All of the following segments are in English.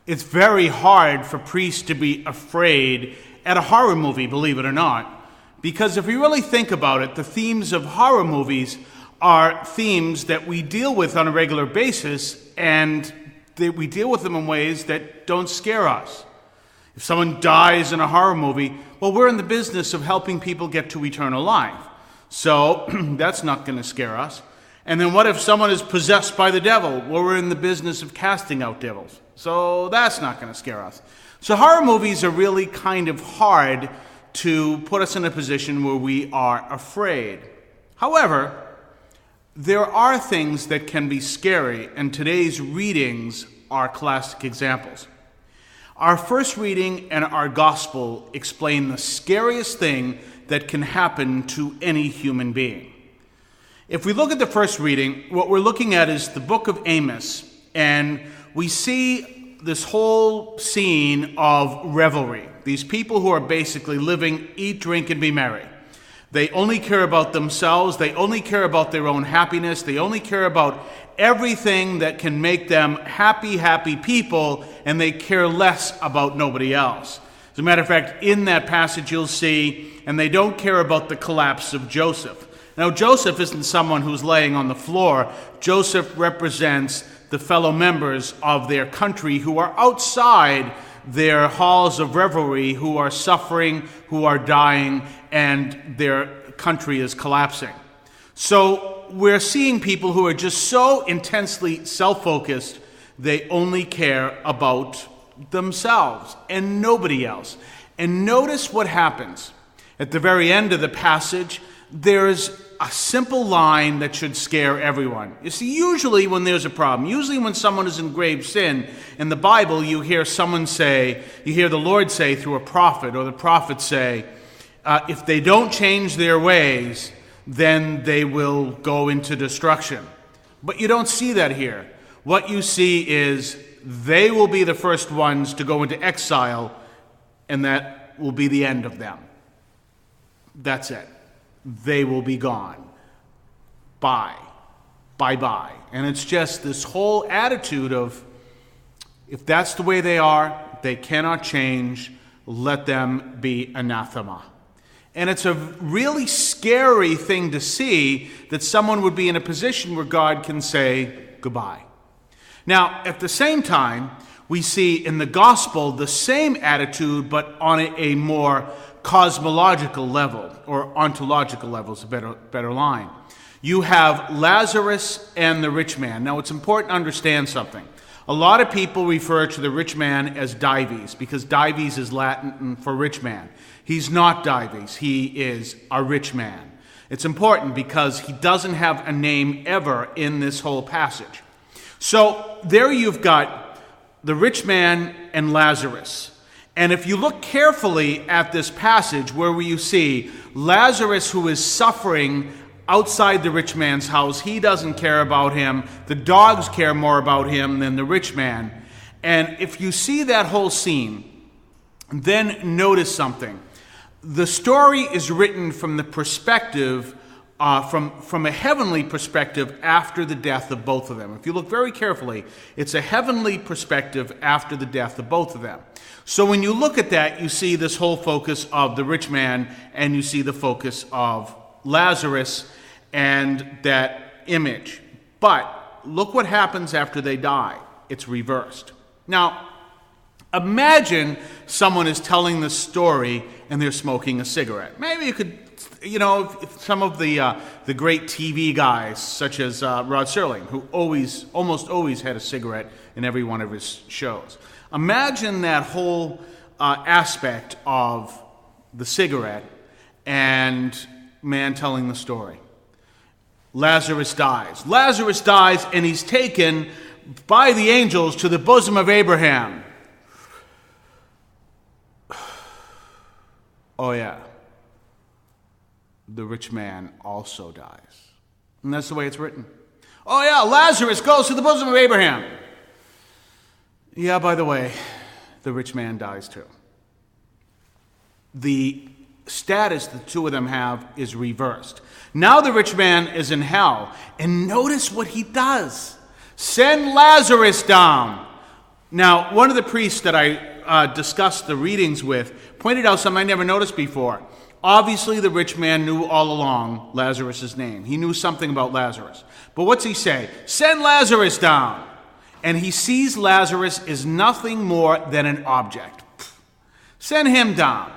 It's very hard for priests to be afraid at a horror movie, believe it or not. Because if you really think about it, the themes of horror movies are themes that we deal with on a regular basis, and we deal with them in ways that don't scare us. If someone dies in a horror movie, well, we're in the business of helping people get to eternal life. So that's not going to scare us. And then what if someone is possessed by the devil? Well, we're in the business of casting out devils. So that's not going to scare us. So horror movies are really kind of hard to put us in a position where we are afraid. However, there are things that can be scary, and today's readings are classic examples. Our first reading and our gospel explain the scariest thing that can happen to any human being. If we look at the first reading, what we're looking at is the book of Amos, and we see this whole scene of revelry. These people who are basically living, eat, drink, and be merry. They only care about themselves. They only care about their own happiness. They only care about everything that can make them happy people, and they care less about nobody else. As a matter of fact, in that passage you'll see, and they don't care about the collapse of Joseph. Now, Joseph isn't someone who's laying on the floor. Joseph represents the fellow members of their country who are outside their halls of revelry, who are suffering, who are dying, and their country is collapsing. So we're seeing people who are just so intensely self-focused, they only care about themselves and nobody else. And notice what happens. At the very end of the passage, there's a simple line that should scare everyone. You see, usually when there's a problem, usually when someone is in grave sin, in the Bible you hear the Lord say through a prophet, or the prophet say, if they don't change their ways, then they will go into destruction. But you don't see that here. What you see is they will be the first ones to go into exile, and that will be the end of them. That's it. They will be gone. Bye. Bye-bye. And it's just this whole attitude of, if that's the way they are, they cannot change, let them be anathema. And it's a really scary thing to see that someone would be in a position where God can say goodbye. Now, at the same time, we see in the gospel the same attitude, but on a more cosmological level, or ontological level is a better line. You have Lazarus and the rich man. Now, it's important to understand something. A lot of people refer to the rich man as Dives, because Dives is Latin for rich man. He's not Dives. He is a rich man. It's important because he doesn't have a name ever in this whole passage. So there you've got the rich man and Lazarus. And if you look carefully at this passage, where you see Lazarus, who is suffering outside the rich man's house, he doesn't care about him. The dogs care more about him than the rich man. And if you see that whole scene, then notice something. The story is written from the perspective, from a heavenly perspective after the death of both of them. If you look very carefully, it's a heavenly perspective after the death of both of them. So when you look at that, you see this whole focus of the rich man, and you see the focus of Lazarus and that image. But look what happens after they die. It's reversed. Now, imagine someone is telling the story and they're smoking a cigarette. Maybe you could, if some of the great TV guys, such as Rod Serling, who almost always had a cigarette in every one of his shows. Imagine that whole aspect of the cigarette and man telling the story. Lazarus dies. Lazarus dies, and he's taken by the angels to the bosom of Abraham. Oh yeah, the rich man also dies. And that's the way it's written. Oh yeah, Lazarus goes to the bosom of Abraham. Yeah, by the way, the rich man dies too. The status the two of them have is reversed. Now the rich man is in hell, and notice what he does. Send Lazarus down. Now, one of the priests that I discussed the readings with pointed out something I never noticed before. Obviously, the rich man knew all along Lazarus' name. He knew something about Lazarus. But what's he say? Send Lazarus down. And he sees Lazarus is nothing more than an object. Send him down.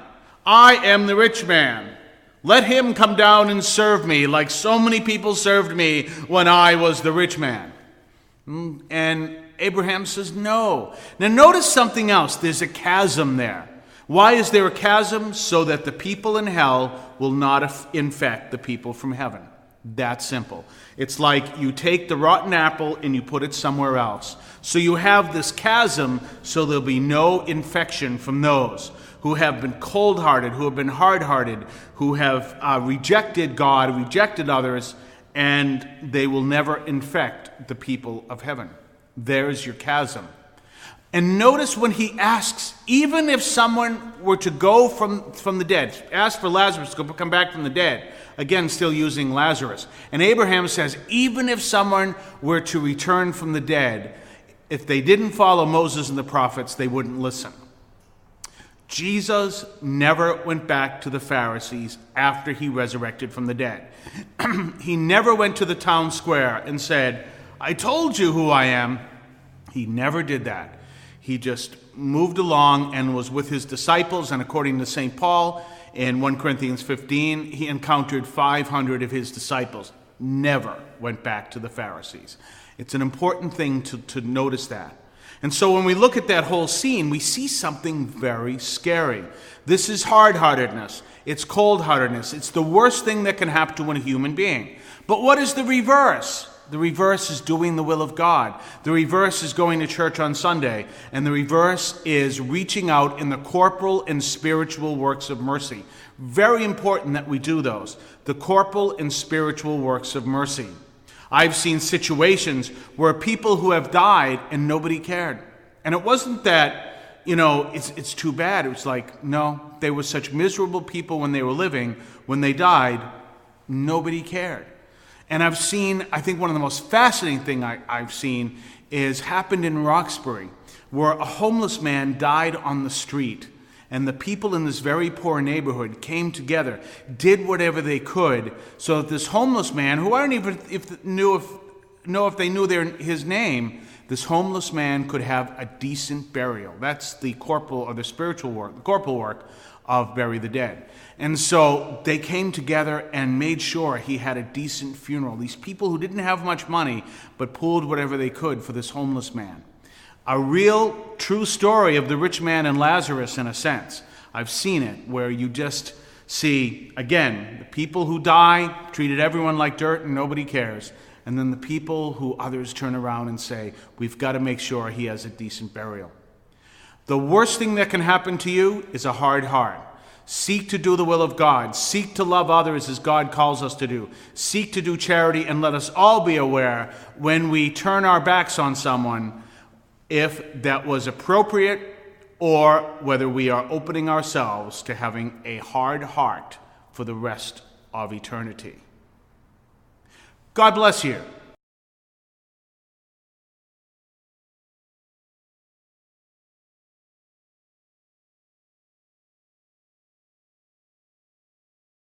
I am the rich man. Let him come down and serve me like so many people served me when I was the rich man. And Abraham says no. Now notice something else. There's a chasm there. Why is there a chasm? So that the people in hell will not infect the people from heaven. That simple. It's like you take the rotten apple and you put it somewhere else. So you have this chasm so there'll be no infection from those who have been cold-hearted, who have been hard-hearted, who have rejected God, rejected others, and they will never infect the people of heaven. There's your chasm. And notice when he asks, even if someone were to go from the dead, ask for Lazarus to come back from the dead, again, still using Lazarus. And Abraham says, even if someone were to return from the dead, if they didn't follow Moses and the prophets, they wouldn't listen. Jesus never went back to the Pharisees after he resurrected from the dead. He never went to the town square and said, I told you who I am. He never did that. He just moved along and was with his disciples, and according to St. Paul, in 1 Corinthians 15, he encountered 500 of his disciples. Never went back to the Pharisees. It's an important thing to notice that. And so when we look at that whole scene, we see something very scary. This is hard-heartedness. It's cold-heartedness. It's the worst thing that can happen to a human being. But what is the reverse? The reverse is doing the will of God. The reverse is going to church on Sunday. And the reverse is reaching out in the corporal and spiritual works of mercy. Very important that we do those. The corporal and spiritual works of mercy. I've seen situations where people who have died and nobody cared. And it wasn't that, it's too bad. It was like, no, they were such miserable people when they were living. When they died, nobody cared. And I've seen, I think one of the most fascinating things I've seen is happened in Roxbury, where a homeless man died on the street. And the people in this very poor neighborhood came together, did whatever they could, so that this homeless man, who I don't even know if they knew his name, this homeless man could have a decent burial. That's the corporal or the spiritual work, the corporal work of bury the dead. And so they came together and made sure he had a decent funeral. These people who didn't have much money, but pulled whatever they could for this homeless man. A real, true story of the rich man and Lazarus, in a sense. I've seen it, where you just see, again, the people who die treated everyone like dirt and nobody cares. And then the people who others turn around and say, we've got to make sure he has a decent burial. The worst thing that can happen to you is a hard heart. Seek to do the will of God. Seek to love others as God calls us to do. Seek to do charity, and let us all be aware when we turn our backs on someone, if that was appropriate or whether we are opening ourselves to having a hard heart for the rest of eternity. God bless you.